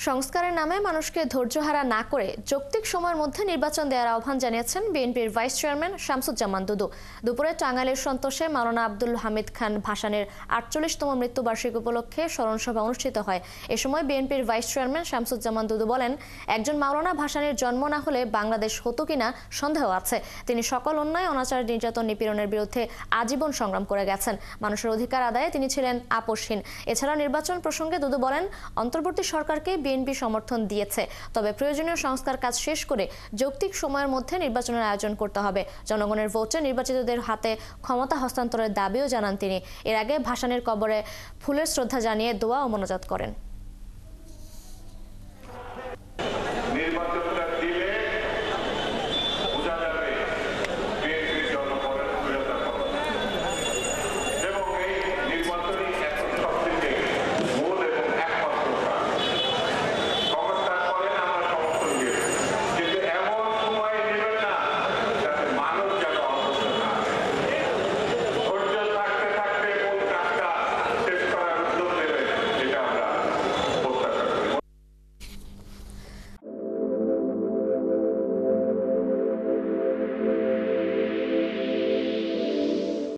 সংস্কারের নামে মানুষকে ধৈর্যহারা না করে যৌক্তিক সময়ের মধ্যে নির্বাচন দেওয়ার আহ্বান জানিয়েছেন বিএনপির ভাইস চেয়ারম্যান শামসুজ্জামান দুদু। দুপুরে টাঙ্গাইলের সন্তোষে মাওলানা আব্দুল হামিদ খান ভাসানীর ৪৮তম মৃত্যুবার্ষিকী উপলক্ষে স্মরণসভা অনুষ্ঠিত হয়। এ সময় বিএনপির ভাইস চেয়ারম্যান শামসুজ্জামান দুদু বলেন, একজন মাওলানা ভাসানীর জন্ম না হলে বাংলাদেশ হতো কিনা সন্দেহ আছে। তিনি সকল অন্যায়, অনাচার, নির্যাতন, নিপীড়নের বিরুদ্ধে আজীবন সংগ্রাম করে গেছেন। মানুষের অধিকার আদায়ে তিনি ছিলেন আপোষহীন। এছাড়া নির্বাচন প্রসঙ্গে দুদু বলেন, অন্তর্বর্তী সরকারকে বিএনপি সমর্থন দিয়েছে, তবে প্রয়োজনীয় সংস্কার কাজ শেষ করে যৌক্তিক সময়ের মধ্যে নির্বাচনের আয়োজন করতে হবে। জনগণের ভোটে নির্বাচিতদের হাতে ক্ষমতা হস্তান্তরের দাবিও জানান তিনি। এর আগে ভাসানীর কবরে ফুলের শ্রদ্ধা জানিয়ে দোয়া ও মোনাজাত করেন।